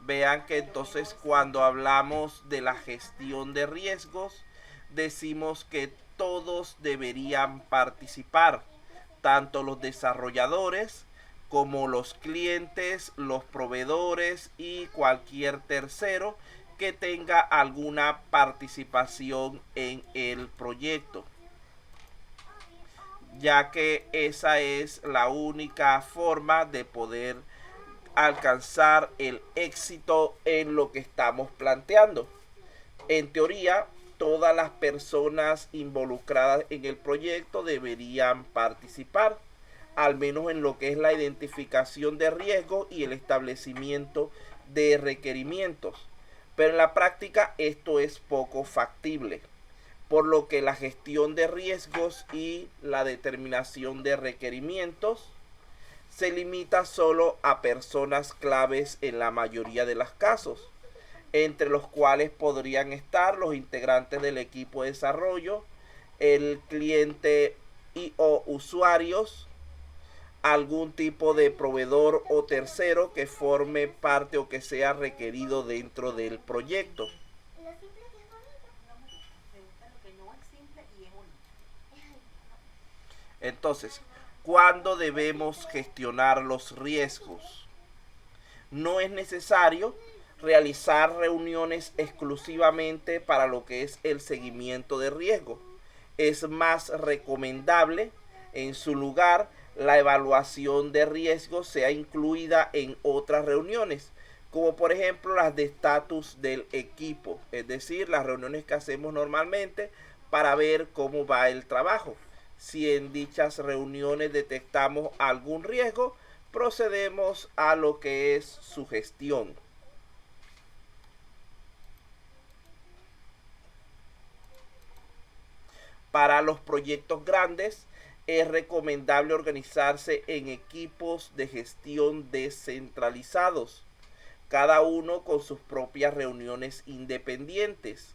Vean que entonces cuando hablamos de la gestión de riesgos, decimos que todos deberían participar, tanto los desarrolladores como los clientes, los proveedores y cualquier tercero que tenga alguna participación en el proyecto, ya que esa es la única forma de poder alcanzar el éxito en lo que estamos planteando. En teoría, todas las personas involucradas en el proyecto deberían participar, al menos en lo que es la identificación de riesgos y el establecimiento de requerimientos. Pero en la práctica esto es poco factible, por lo que la gestión de riesgos y la determinación de requerimientos se limita solo a personas claves en la mayoría de los casos, entre los cuales podrían estar los integrantes del equipo de desarrollo, el cliente y o usuarios, algún tipo de proveedor o tercero que forme parte o que sea requerido dentro del proyecto. Entonces, ¿cuándo debemos gestionar los riesgos? No es necesario realizar reuniones exclusivamente para lo que es el seguimiento de riesgo. Es más recomendable, en su lugar, la evaluación de riesgo sea incluida en otras reuniones, como por ejemplo las de estatus del equipo, es decir, las reuniones que hacemos normalmente para ver cómo va el trabajo. Si en dichas reuniones detectamos algún riesgo, procedemos a lo que es su gestión. Para los proyectos grandes es recomendable organizarse en equipos de gestión descentralizados, cada uno con sus propias reuniones independientes,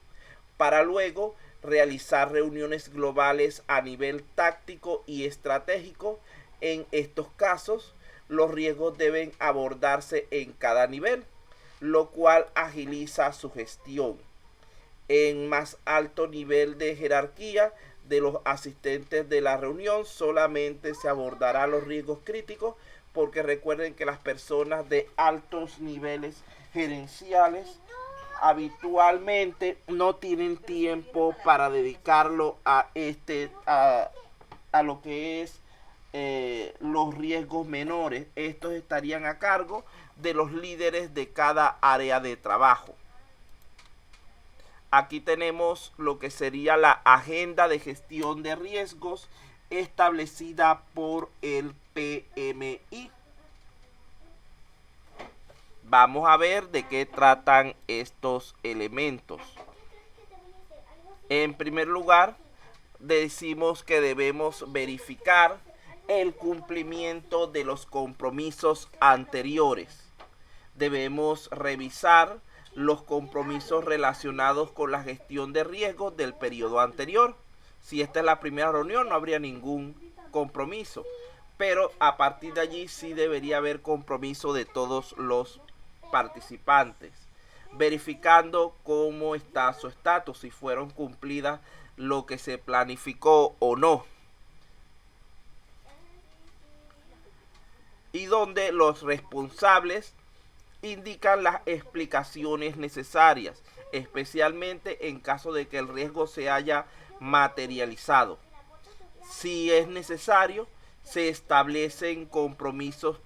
para luego realizar reuniones globales a nivel táctico y estratégico. En estos casos, los riesgos deben abordarse en cada nivel, lo cual agiliza su gestión. En más alto nivel de jerarquía de los asistentes de la reunión solamente se abordará los riesgos críticos, porque recuerden que las personas de altos niveles gerenciales habitualmente no tienen tiempo para dedicarlo a lo que es los riesgos menores. Estos estarían a cargo de los líderes de cada área de trabajo. Aquí tenemos lo que sería la agenda de gestión de riesgos establecida por el PMI. Vamos a ver de qué tratan estos elementos. En primer lugar, decimos que debemos verificar el cumplimiento de los compromisos anteriores. Debemos revisar los compromisos relacionados con la gestión de riesgos del periodo anterior. Si esta es la primera reunión, no habría ningún compromiso, pero a partir de allí sí debería haber compromiso de todos los participantes, verificando cómo está su estatus, si fueron cumplidas lo que se planificó o no, y donde los responsables indican las explicaciones necesarias, especialmente en caso de que el riesgo se haya materializado. Si es necesario, se establecen compromisos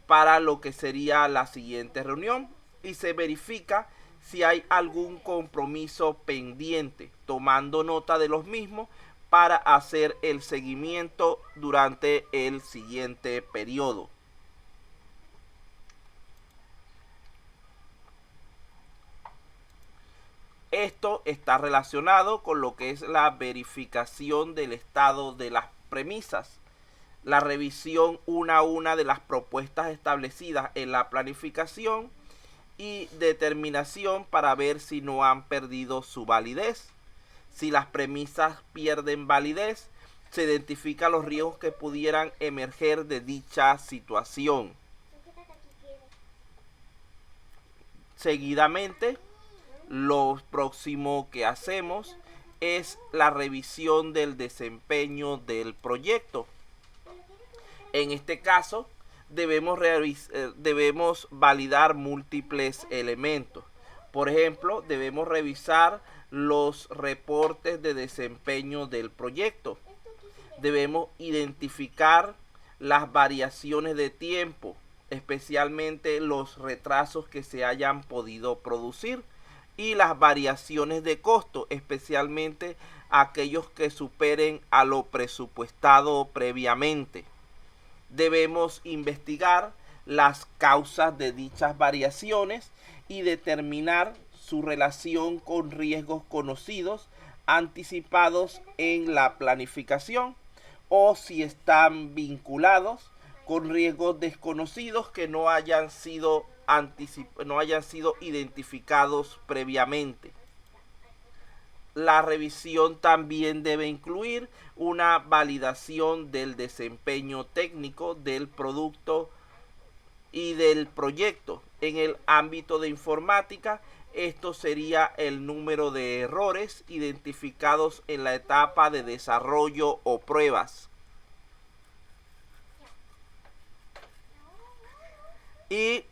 para lo que sería la siguiente reunión y se verifica si hay algún compromiso pendiente, tomando nota de los mismos para hacer el seguimiento durante el siguiente periodo. Esto está relacionado con lo que es la verificación del estado de las premisas, la revisión una a una de las propuestas establecidas en la planificación y determinación para ver si no han perdido su validez. Si las premisas pierden validez, se identifican los riesgos que pudieran emerger de dicha situación. Seguidamente, lo próximo que hacemos es la revisión del desempeño del proyecto. En este caso, debemos validar múltiples elementos. Por ejemplo, debemos revisar los reportes de desempeño del proyecto. Debemos identificar las variaciones de tiempo, especialmente los retrasos que se hayan podido producir, y las variaciones de costo, especialmente aquellos que superen a lo presupuestado previamente. Debemos investigar las causas de dichas variaciones y determinar su relación con riesgos conocidos anticipados en la planificación, o si están vinculados con riesgos desconocidos que no hayan sido identificados previamente. La revisión también debe incluir una validación del desempeño técnico del producto y del proyecto. En el ámbito de informática, esto sería el número de errores identificados en la etapa de desarrollo o pruebas. Y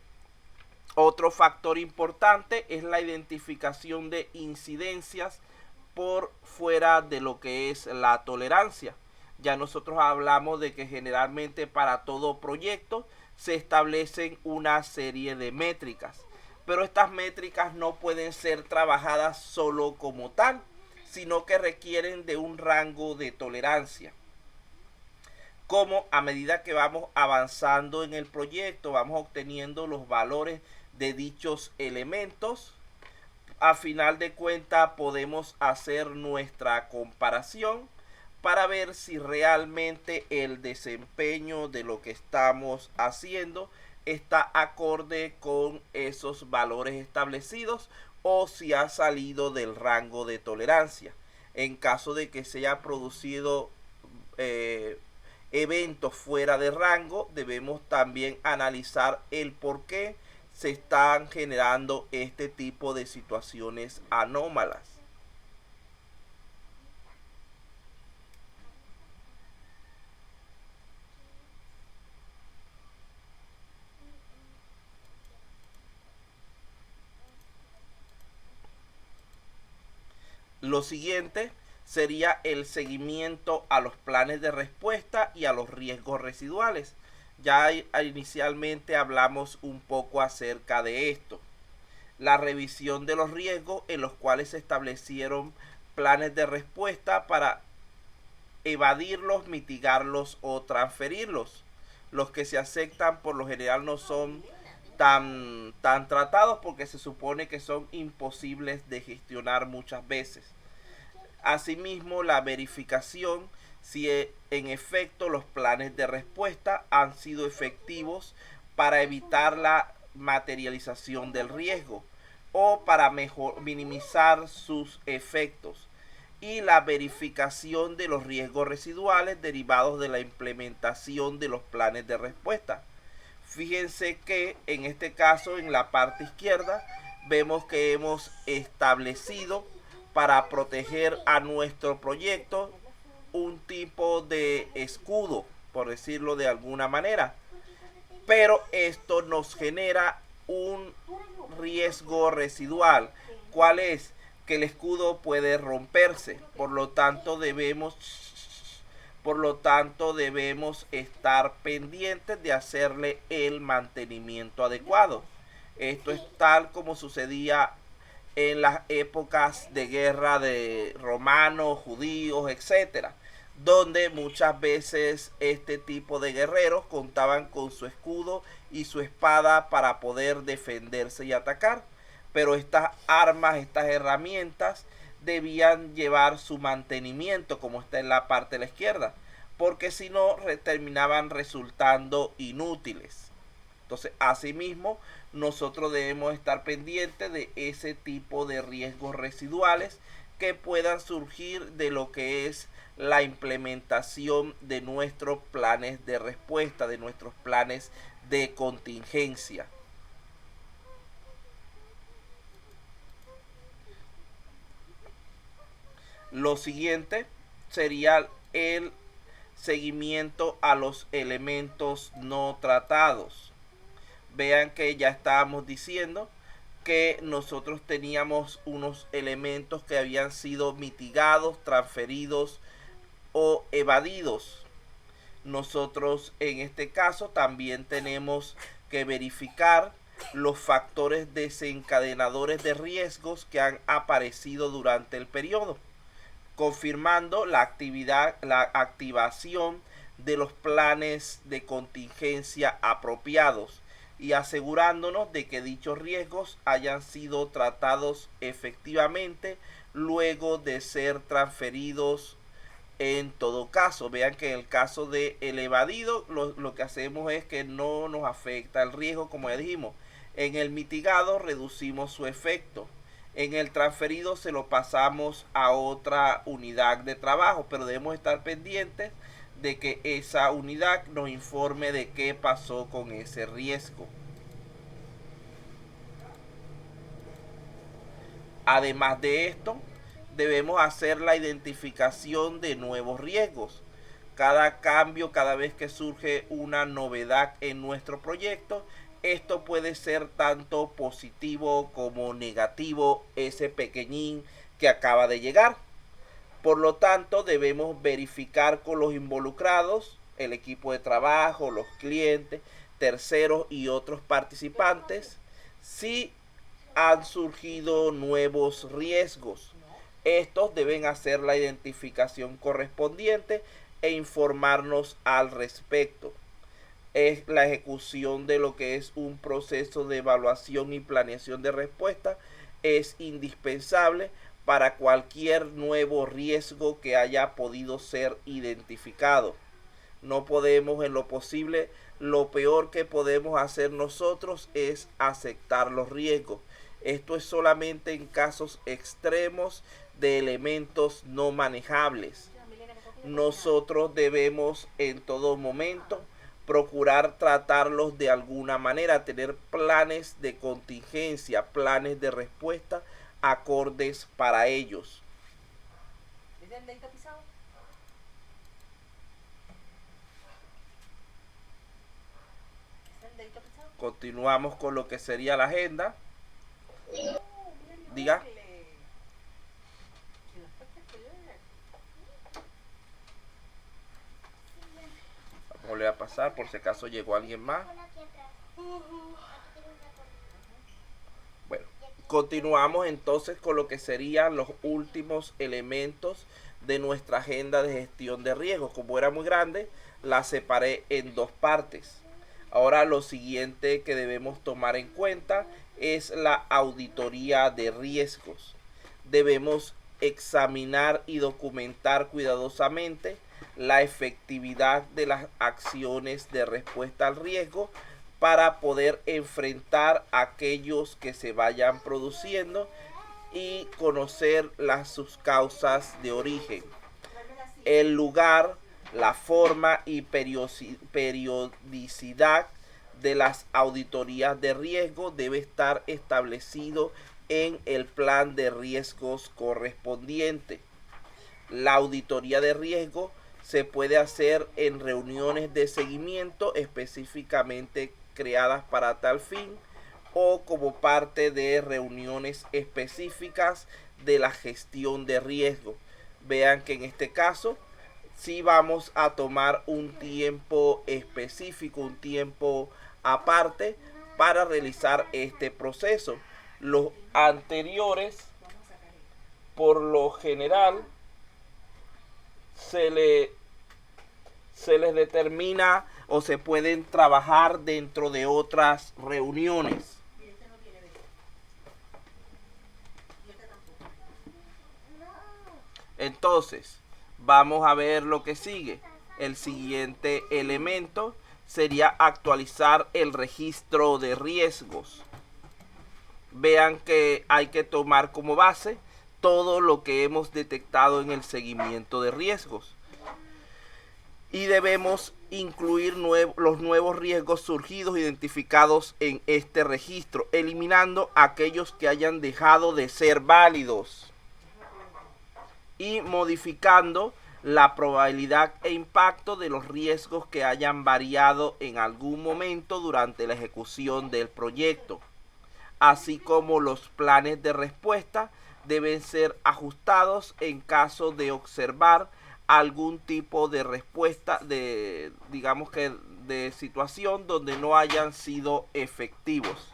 otro factor importante es la identificación de incidencias por fuera de lo que es la tolerancia. Ya nosotros hablamos de que generalmente para todo proyecto se establecen una serie de métricas, pero estas métricas no pueden ser trabajadas solo como tal, sino que requieren de un rango de tolerancia. Como a medida que vamos avanzando en el proyecto, vamos obteniendo los valores de dichos elementos, a final de cuentas podemos hacer nuestra comparación para ver si realmente el desempeño de lo que estamos haciendo está acorde con esos valores establecidos o si ha salido del rango de tolerancia. En caso de que se haya producido eventos fuera de rango, debemos también analizar el por qué se están generando este tipo de situaciones anómalas. Lo siguiente sería el seguimiento a los planes de respuesta y a los riesgos residuales. Ya inicialmente hablamos un poco acerca de esto. La revisión de los riesgos en los cuales se establecieron planes de respuesta para evadirlos, mitigarlos o transferirlos. Los que se aceptan por lo general no son tan tratados porque se supone que son imposibles de gestionar muchas veces. Asimismo, la verificación si en efecto los planes de respuesta han sido efectivos para evitar la materialización del riesgo o para minimizar sus efectos, y la verificación de los riesgos residuales derivados de la implementación de los planes de respuesta. Fíjense que en este caso, en la parte izquierda, vemos que hemos establecido para proteger a nuestro proyecto un tipo de escudo, por decirlo de alguna manera, pero esto nos genera un riesgo residual. ¿Cuál es? Que el escudo puede romperse, por lo tanto debemos estar pendientes de hacerle el mantenimiento adecuado. Esto es tal como sucedía en las épocas de guerra de romanos, judíos, etcétera, donde muchas veces este tipo de guerreros contaban con su escudo y su espada para poder defenderse y atacar, pero estas armas, estas herramientas debían llevar su mantenimiento, como está en la parte de la izquierda, porque si no terminaban resultando inútiles. Entonces, asimismo, nosotros debemos estar pendientes de ese tipo de riesgos residuales que puedan surgir de lo que es la implementación de nuestros planes de respuesta, de nuestros planes de contingencia. Lo siguiente sería el seguimiento a los elementos no tratados. Vean que ya estábamos diciendo que nosotros teníamos unos elementos que habían sido mitigados, transferidos o evadidos. Nosotros en este caso también tenemos que verificar los factores desencadenadores de riesgos que han aparecido durante el periodo, confirmando la activación de los planes de contingencia apropiados y asegurándonos de que dichos riesgos hayan sido tratados efectivamente luego de ser transferidos. En todo caso, vean que en el caso de el evadido, lo que hacemos es que no nos afecta el riesgo, como ya dijimos. En el mitigado reducimos su efecto. En el transferido se lo pasamos a otra unidad de trabajo, pero debemos estar pendientes de que esa unidad nos informe de qué pasó con ese riesgo. Además de esto, debemos hacer la identificación de nuevos riesgos. Cada cambio, cada vez que surge una novedad en nuestro proyecto, esto puede ser tanto positivo como negativo, ese pequeñín que acaba de llegar. Por lo tanto, debemos verificar con los involucrados, el equipo de trabajo, los clientes, terceros y otros participantes, si han surgido nuevos riesgos. Estos deben hacer la identificación correspondiente e informarnos al respecto. Es la ejecución de lo que es un proceso de evaluación y planeación de respuesta es indispensable para cualquier nuevo riesgo que haya podido ser identificado. No podemos, en lo posible, lo peor que podemos hacer nosotros es aceptar los riesgos. Esto es solamente en casos extremos de elementos no manejables. Nosotros debemos en todo momento procurar tratarlos de alguna manera, tener planes de contingencia, planes de respuesta acordes para ellos. Continuamos con lo que sería la agenda. Diga. Vamos a volver a pasar por si acaso llegó alguien más. Bueno, continuamos entonces con lo que serían los últimos elementos de nuestra agenda de gestión de riesgos. Como era muy grande, la separé en dos partes. Ahora lo siguiente que debemos tomar en cuenta es la auditoría de riesgos. Debemos examinar y documentar cuidadosamente la efectividad de las acciones de respuesta al riesgo para poder enfrentar aquellos que se vayan produciendo y conocer sus causas de origen, el lugar, la forma y periodicidad de las auditorías de riesgo debe estar establecido en el plan de riesgos correspondiente. La auditoría de riesgo se puede hacer en reuniones de seguimiento específicamente creadas para tal fin o como parte de reuniones específicas de la gestión de riesgo. Vean que en este caso sí vamos a tomar un tiempo específico, un tiempo aparte para realizar este proceso. Los anteriores, por lo general, se les determina o se pueden trabajar dentro de otras reuniones. Entonces, vamos a ver lo que sigue. El siguiente elemento sería actualizar el registro de riesgos. Vean que hay que tomar como base todo lo que hemos detectado en el seguimiento de riesgos. Y debemos incluir los nuevos riesgos surgidos identificados en este registro, eliminando aquellos que hayan dejado de ser válidos. y modificando la probabilidad e impacto de los riesgos que hayan variado en algún momento durante la ejecución del proyecto, así como los planes de respuesta deben ser ajustados en caso de observar algún tipo de respuesta de, digamos que de situación donde no hayan sido efectivos.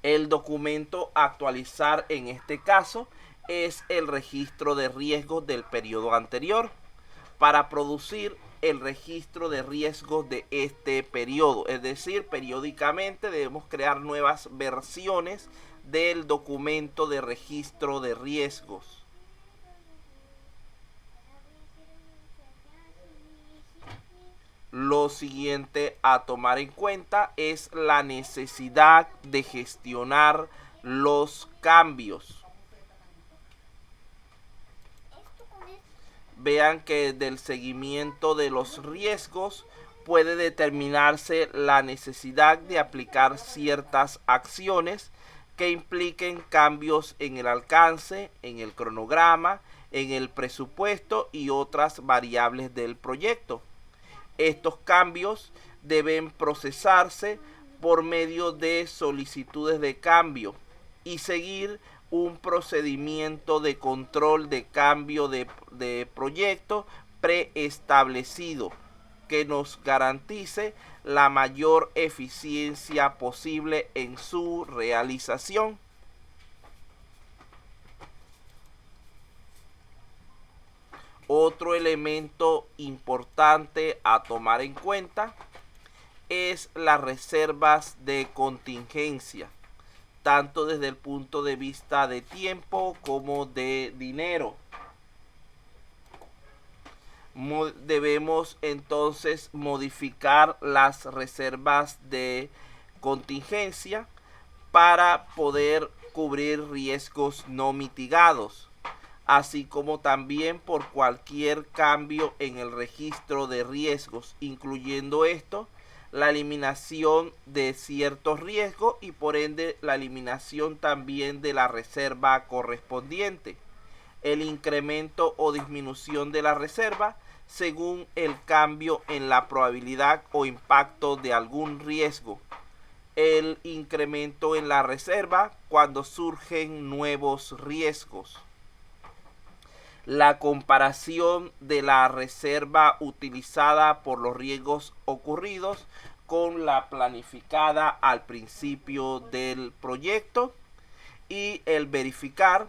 El documento a actualizar en este caso es el registro de riesgos del periodo anterior para producir el registro de riesgos de este periodo. Es decir, periódicamente debemos crear nuevas versiones del documento de registro de riesgos. Lo siguiente a tomar en cuenta es la necesidad de gestionar los cambios. Vean que del seguimiento de los riesgos puede determinarse la necesidad de aplicar ciertas acciones que impliquen cambios en el alcance, en el cronograma, en el presupuesto y otras variables del proyecto. Estos cambios deben procesarse por medio de solicitudes de cambio y seguir un procedimiento de control de cambio de proyecto preestablecido que nos garantice la mayor eficiencia posible en su realización. Otro elemento importante a tomar en cuenta es las reservas de contingencia, tanto desde el punto de vista de tiempo como de dinero. Debemos entonces modificar las reservas de contingencia para poder cubrir riesgos no mitigados, así como también por cualquier cambio en el registro de riesgos, incluyendo esto la eliminación de ciertos riesgos y por ende la eliminación también de la reserva correspondiente, el incremento o disminución de la reserva según el cambio en la probabilidad o impacto de algún riesgo, el incremento en la reserva cuando surgen nuevos riesgos, la comparación de la reserva utilizada por los riesgos ocurridos con la planificada al principio del proyecto y el verificar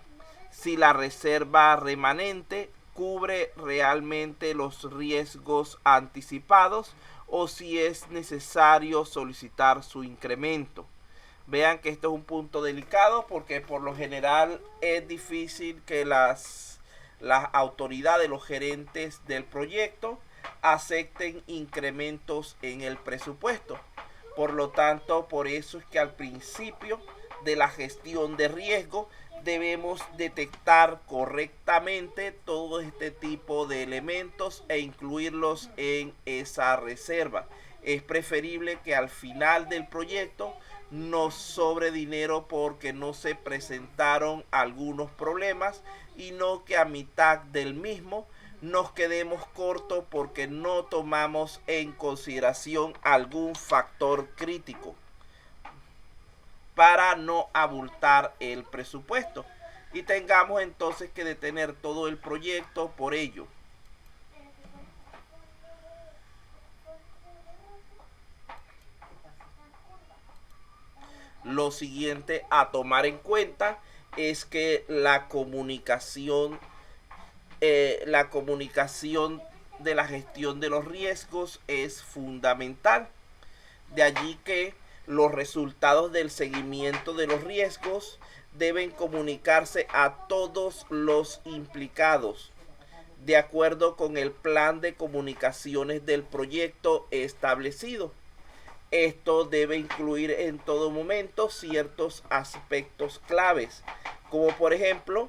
si la reserva remanente cubre realmente los riesgos anticipados o si es necesario solicitar su incremento. Vean que esto es un punto delicado porque por lo general es difícil que las autoridades, los gerentes del proyecto acepten incrementos en el presupuesto. Por lo tanto, por eso es que al principio de la gestión de riesgo debemos detectar correctamente todo este tipo de elementos e incluirlos en esa reserva. Es preferible que al final del proyecto nos sobre dinero porque no se presentaron algunos problemas y no que a mitad del mismo nos quedemos cortos porque no tomamos en consideración algún factor crítico para no abultar el presupuesto y tengamos entonces que detener todo el proyecto por ello. Lo siguiente a tomar en cuenta es que la comunicación de la gestión de los riesgos es fundamental. De allí que los resultados del seguimiento de los riesgos deben comunicarse a todos los implicados, de acuerdo con el plan de comunicaciones del proyecto establecido. Esto debe incluir en todo momento ciertos aspectos claves, como por ejemplo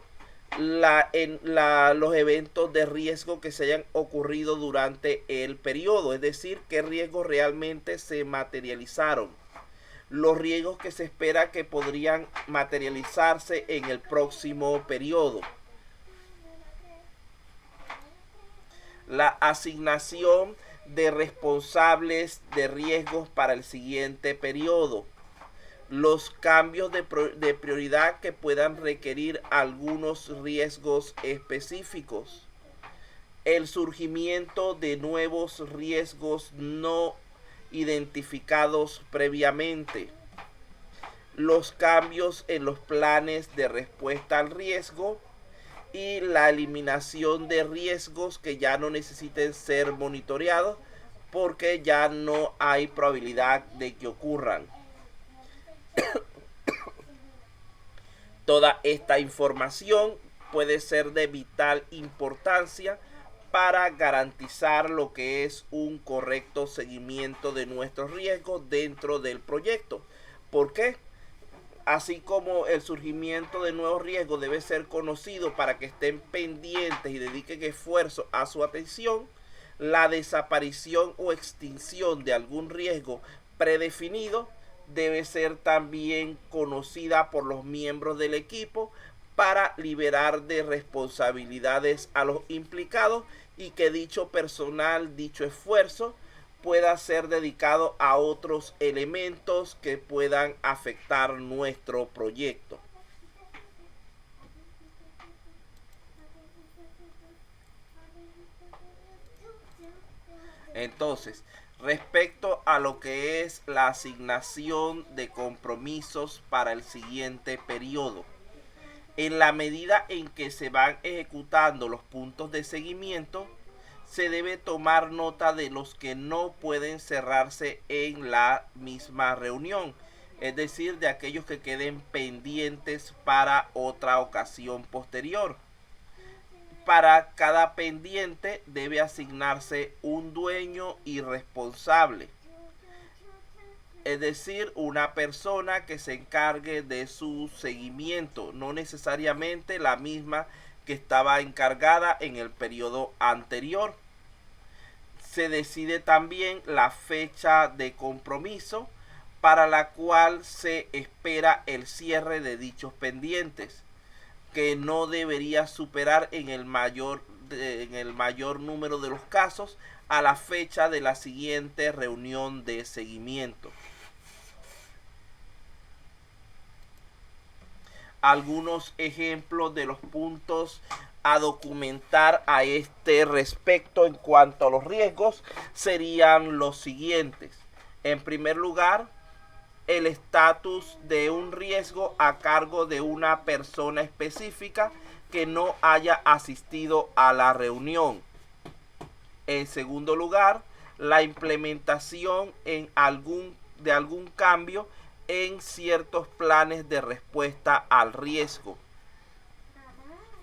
los eventos de riesgo que se hayan ocurrido durante el periodo, es decir, qué riesgos realmente se materializaron, los riesgos que se espera que podrían materializarse en el próximo periodo, la asignación de responsables de riesgos para el siguiente periodo, los cambios de prioridad que puedan requerir algunos riesgos específicos, el surgimiento de nuevos riesgos no identificados previamente, los cambios en los planes de respuesta al riesgo y la eliminación de riesgos que ya no necesiten ser monitoreados porque ya no hay probabilidad de que ocurran. Toda esta información puede ser de vital importancia para garantizar lo que es un correcto seguimiento de nuestros riesgos dentro del proyecto. ¿Por qué? Así como el surgimiento de nuevos riesgos debe ser conocido para que estén pendientes y dediquen esfuerzo a su atención, la desaparición o extinción de algún riesgo predefinido debe ser también conocida por los miembros del equipo para liberar de responsabilidades a los implicados y que dicho personal, dicho esfuerzo pueda ser dedicado a otros elementos que puedan afectar nuestro proyecto. Entonces, respecto a lo que es la asignación de compromisos para el siguiente periodo, en la medida en que se van ejecutando los puntos de seguimiento, se debe tomar nota de los que no pueden cerrarse en la misma reunión, es decir, de aquellos que queden pendientes para otra ocasión posterior. Para cada pendiente debe asignarse un dueño y responsable, es decir, una persona que se encargue de su seguimiento, no necesariamente la misma que estaba encargada en el periodo anterior. Se decide también la fecha de compromiso para la cual se espera el cierre de dichos pendientes, que no debería superar en el mayor número de los casos a la fecha de la siguiente reunión de seguimiento. Algunos ejemplos de los puntos a documentar a este respecto en cuanto a los riesgos serían los siguientes. En primer lugar, el estatus de un riesgo a cargo de una persona específica que no haya asistido a la reunión. En segundo lugar, la implementación de algún cambio en ciertos planes de respuesta al riesgo.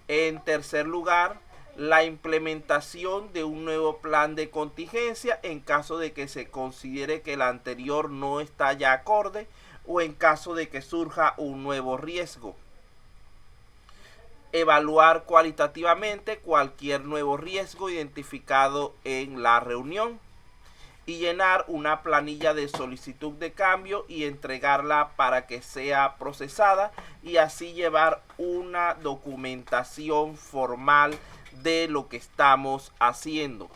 En tercer lugar, la implementación de un nuevo plan de contingencia en caso de que se considere que el anterior no está ya acorde o en caso de que surja un nuevo riesgo. Evaluar cualitativamente cualquier nuevo riesgo identificado en la reunión y llenar una planilla de solicitud de cambio y entregarla para que sea procesada y así llevar una documentación formal de lo que estamos haciendo.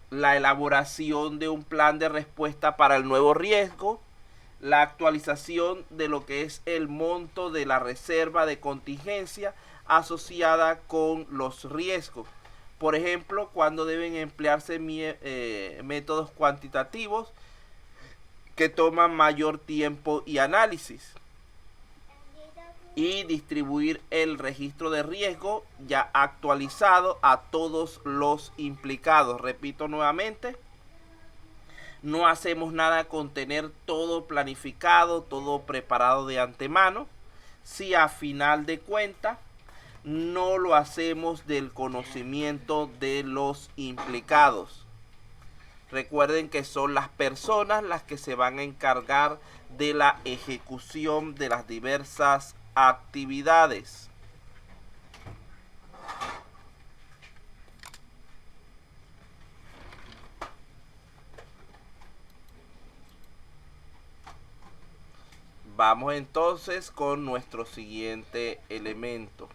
La elaboración de un plan de respuesta para el nuevo riesgo, la actualización de lo que es el monto de la reserva de contingencia asociada con los riesgos. Por ejemplo, cuando deben emplearse métodos cuantitativos que toman mayor tiempo y análisis. Y distribuir el registro de riesgo ya actualizado a todos los implicados. Repito nuevamente, no hacemos nada con tener todo planificado, todo preparado de antemano, si a final de cuentas no lo hacemos del conocimiento de los implicados. Recuerden que son las personas las que se van a encargar de la ejecución de las diversas actividades. Vamos entonces con nuestro siguiente elemento.